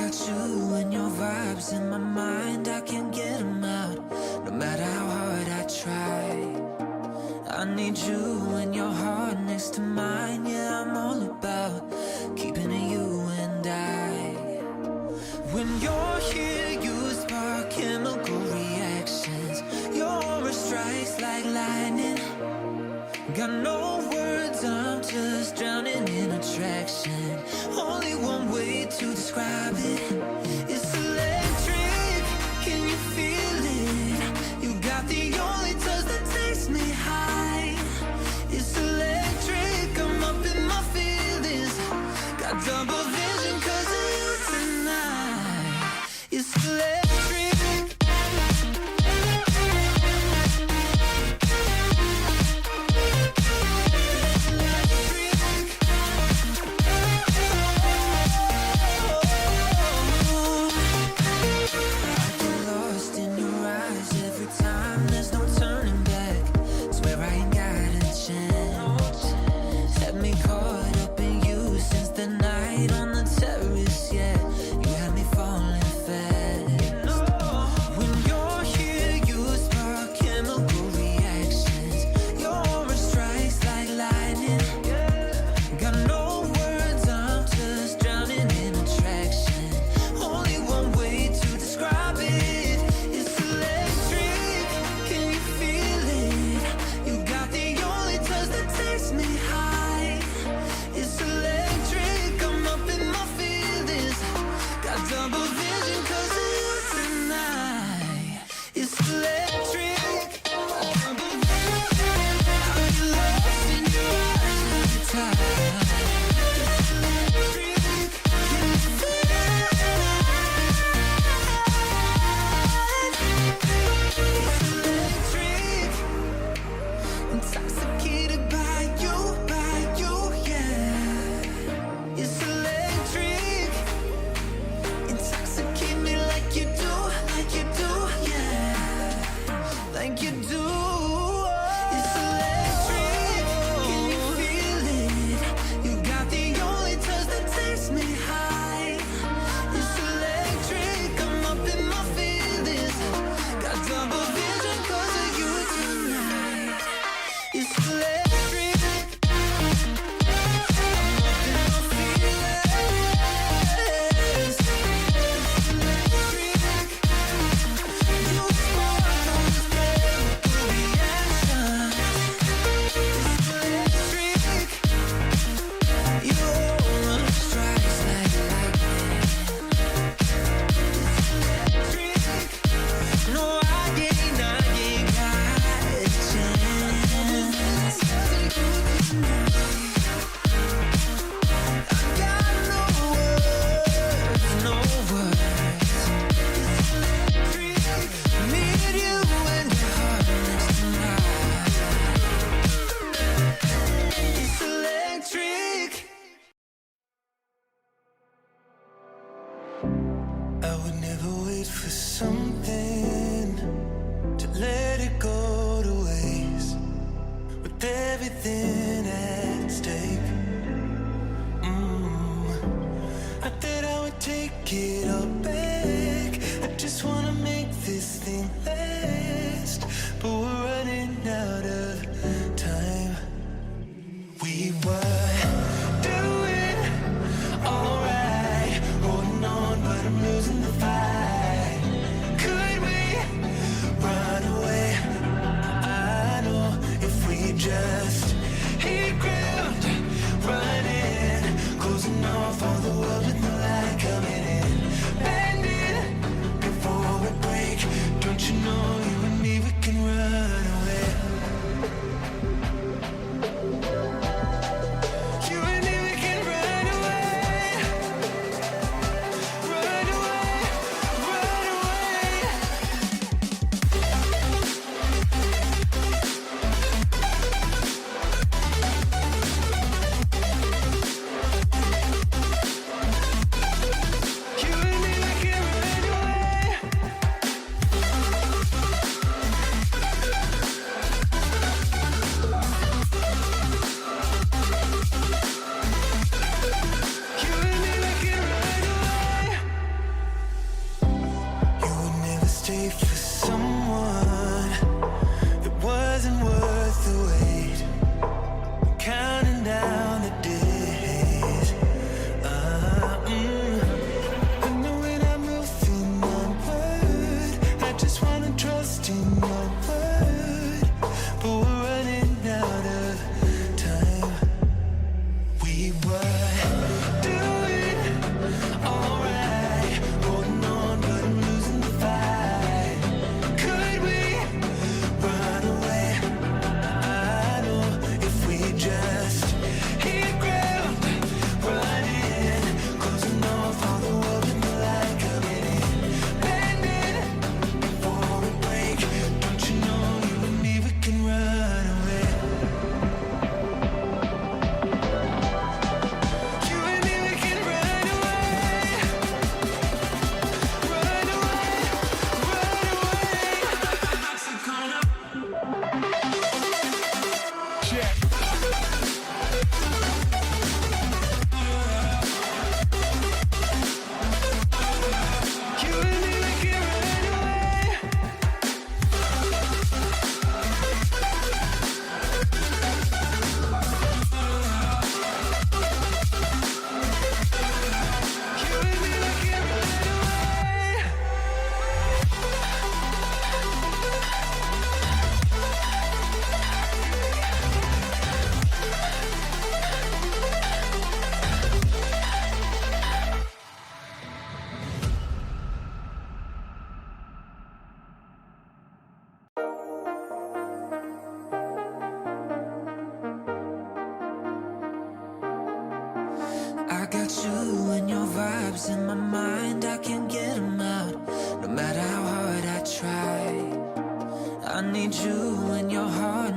got you and your vibes in my mind, I can't get them out, no matter how hard I try. I need you and your heart next to mine, yeah, I'm all about keeping it you and I. When you're here, you spark chemical reactions, your aura strikes like lightning. Got no words, I'm just drowning in attraction. Only one way to describe it. It's electric, can you feel it? You got the only touch that takes me high. It's electric, I'm up in my feelings. Got double vision 'cause of you tonight. It's electric. check. You and me, we can run away. You and me, we can run away. I got you and your vibes in my mind, I can't get them out, no matter how hard I try. I need you in your heart